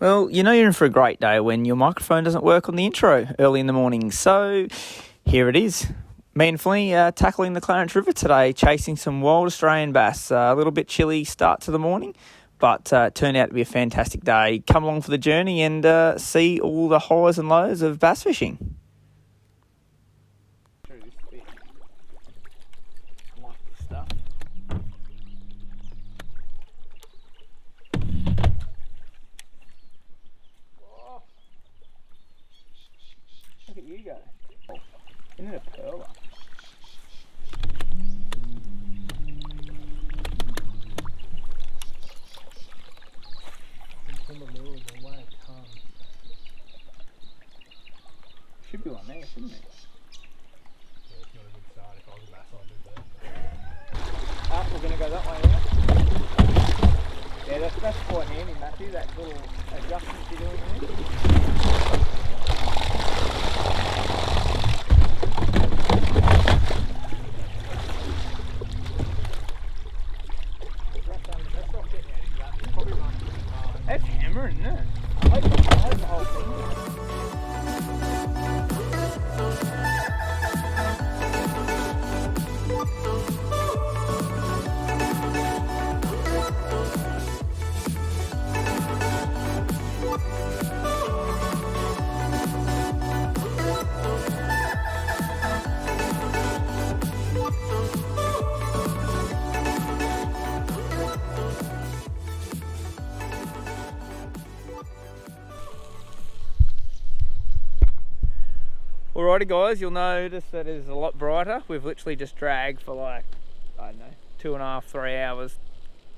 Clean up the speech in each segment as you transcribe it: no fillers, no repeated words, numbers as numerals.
Well, you know you're in for a great day when your microphone doesn't work on the intro early in the morning. So here it is. Me and Flea tackling the Clarence River today, chasing some wild Australian bass. A little bit chilly start to the morning, but turned out to be a fantastic day. Come along for the journey and see all the highs and lows of bass fishing. I like this stuff. Look at you go. Isn't it a pearler? Should be one there, shouldn't it? Yeah, it's not a good start. If I was a bass, I'd do that. Ah, we're going to go that way now. Yeah, that's quite handy, Matthew, that little adjustment you're doing there. That's hammering, isn't it? I hope the whole thing. Alrighty guys, you'll notice that it is a lot brighter. We've literally just dragged for like, I don't know, 2.5, 3 hours.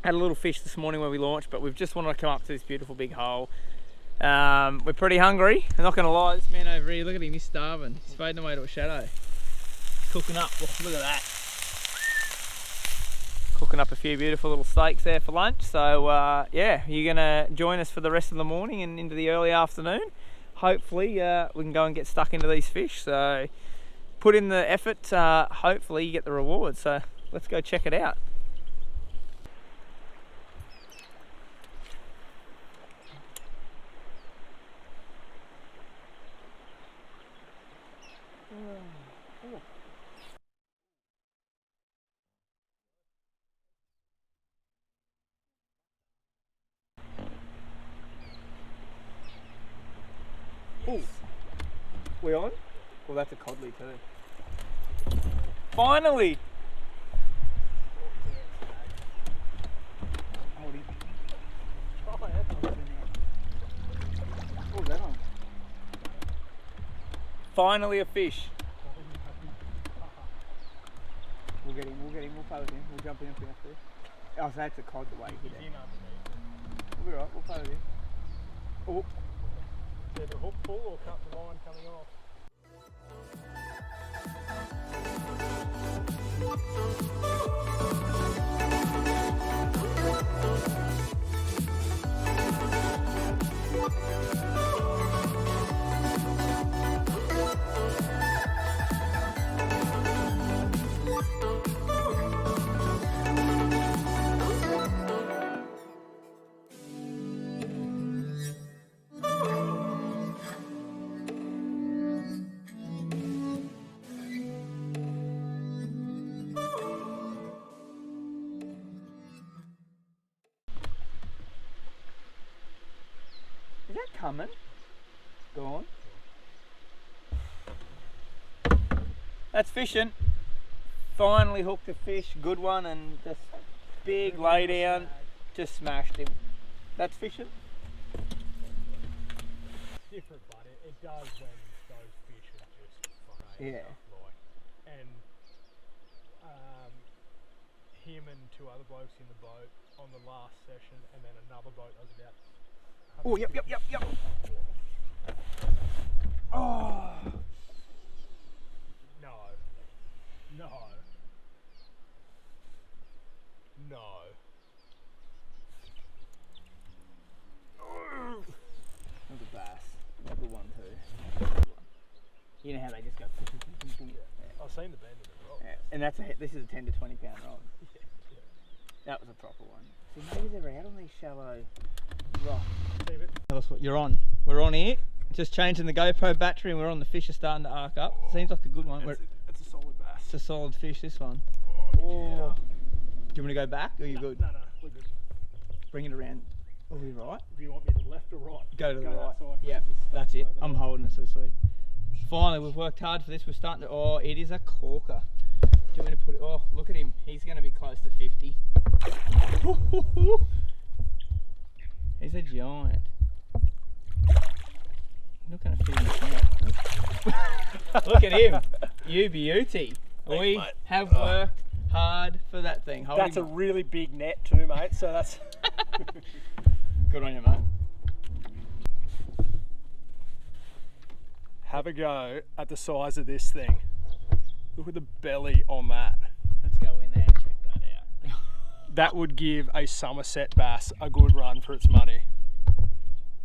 Had a little fish this morning when we launched, but we've just wanted to come up to this beautiful big hole. We're pretty hungry, I'm not going to lie, this man over here, look at him, he's starving. He's fading away to a shadow. Cooking up, oh, look at that. Cooking up a few beautiful little steaks there for lunch. So yeah, you're going to join us for the rest of the morning and into the early afternoon. Hopefully we can go and get stuck into these fish, so put in the effort, hopefully you get the reward, so let's go check it out. Oh, we on? Well, that's a codley too. Finally! What was that on? Finally a fish. We'll get him, we'll play with him, we'll jump in if we have to. Oh, so that's a cod the way he hit it. We'll be right, we'll play with him. Oh. Did the hook pull or cut the line coming off? Is that coming? Go on. That's fishing. Finally hooked a fish, good one, and just big lay down, just smashed him. That's fishing. Different, but it does when those fish are just fucking like, and him and two other blokes in the boat on the last session, and then another boat that was about. Oh, yep. Oh. No. That's a bass. Good one too. You know how they just go. I've seen the bend of the rod. Yeah. And this is a 10 to 20 pound rod. Yeah. That was a proper one. See, nobody's ever out on these shallow Right, leave it. Tell us what you're on. We're on here. Just changing the GoPro battery and we're on. The fish are starting to arc up. Seems like a good one. It's a solid bass. It's a solid fish, this one. Oh. Do you want me to go back or are you good? No, we're good. Bring it around. Are we right? Do you want me to the left or right? Go to the that right. side, Yeah, because it's that's it. over I'm there. holding it so sweet. Finally, we've worked hard for this. We're starting to. Oh, it is a corker. Do you want me to put it? Oh, look at him. He's going to be close to 50. He's a giant. Not going to fit in the camera. Look at him. You beauty. We mate. have worked hard for that thing. Hold That's a him up. really big net too, mate, so that's... Good on you, mate. Have a go at the size of this thing. Look at the belly on that. Let's go in there and check that out. That would give a Somerset bass a good run for its money.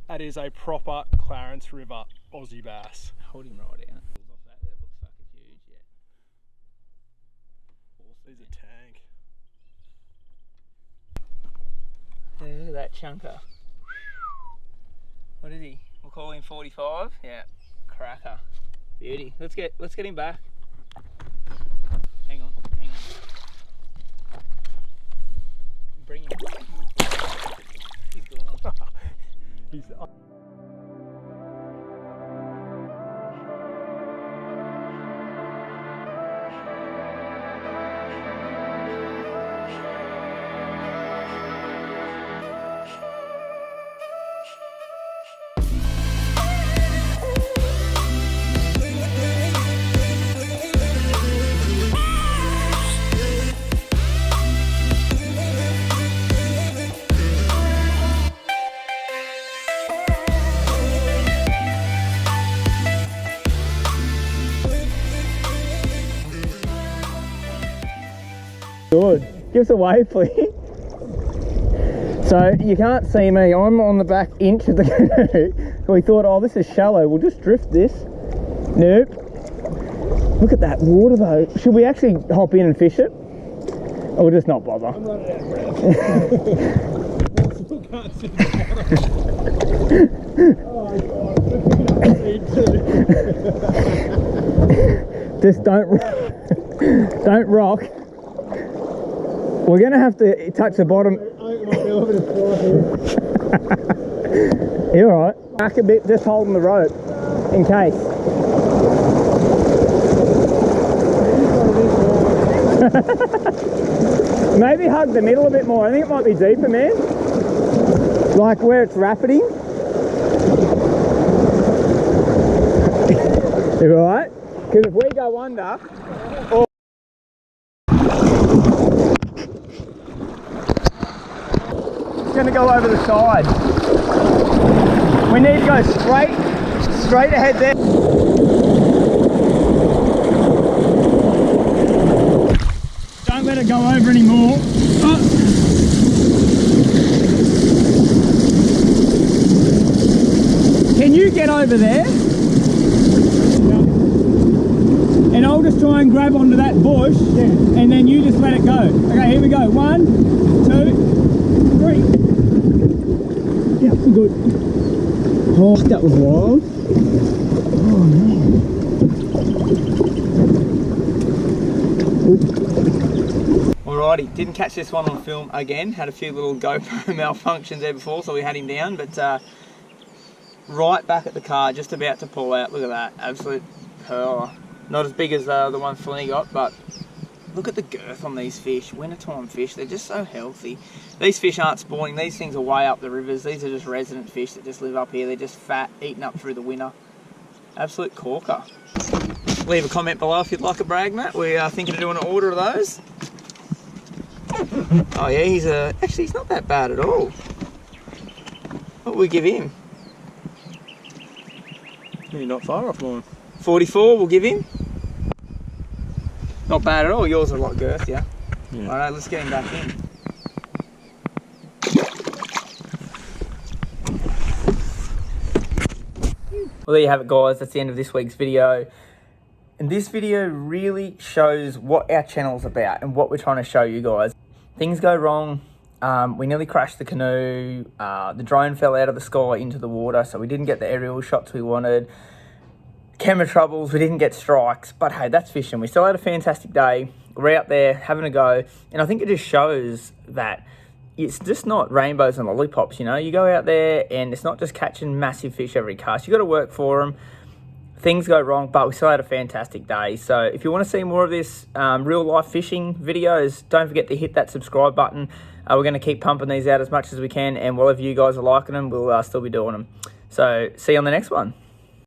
That is a proper Clarence River Aussie bass. Hold him right out. That looks fucking huge, yeah. He's a tank. Look at that chunker. What is he? We'll call him 45. Yeah, cracker. Beauty. Let's get him back. Hang on. Bring him. He's gone. He's... Good. Give us a wave, please. So you can't see me. I'm on the back inch of the canoe. So we thought, oh, this is shallow. We'll just drift this. Nope. Look at that water though. Should we actually hop in and fish it? Or we'll just not bother? I'm running out of breath. Still can't see the bottom. Oh god, Just don't rock. We're gonna have to touch the bottom. You alright? Back a bit, just holding the rope in case. Maybe hug the middle a bit more. I think it might be deeper, man. Like where it's rapiding. You alright? Because if we go under, oh. It's going to go over the side. We need to go straight ahead there. Don't let it go over anymore. Oh. Can you get over there? And I'll just try and grab onto that bush, and then you just let it go. Okay, here we go. 1, 2, 3. Yeah, good. Oh, that was wild. Oh man. Alrighty, didn't catch this one on film again. Had a few little GoPro malfunctions there before, so we had him down. But right back at the car, just about to pull out. Look at that, absolute pearl. Not as big as the one Flinny got, but look at the girth on these fish. Wintertime fish, they're just so healthy. These fish aren't spawning. These things are way up the rivers. These are just resident fish that just live up here. They're just fat, eaten up through the winter. Absolute corker. Leave a comment below if you'd like a brag, Matt. We are thinking of doing an order of those. Oh yeah, actually he's not that bad at all. What would we give him? You're not far off mine. 44 we'll give him. Not bad at all. Yours are a lot girth, yeah? Alright, let's get him back in. Well, there you have it, guys. That's the end of this week's video. And this video really shows what our channel's about and what we're trying to show you guys. Things go wrong, We nearly crashed the canoe. The drone fell out of the sky into the water, so we didn't get the aerial shots we wanted. Camera troubles, we didn't get strikes, but hey, that's fishing. We still had a fantastic day. We're out there having a go, and I think it just shows that it's just not rainbows and lollipops, you know? You go out there and it's not just catching massive fish every cast. You got to work for them. Things go wrong, but we still had a fantastic day. So if you want to see more of this real life fishing videos, don't forget to hit that subscribe button. We're going to keep pumping these out as much as we can, and whatever you guys are liking them, we'll still be doing them. So see you on the next one.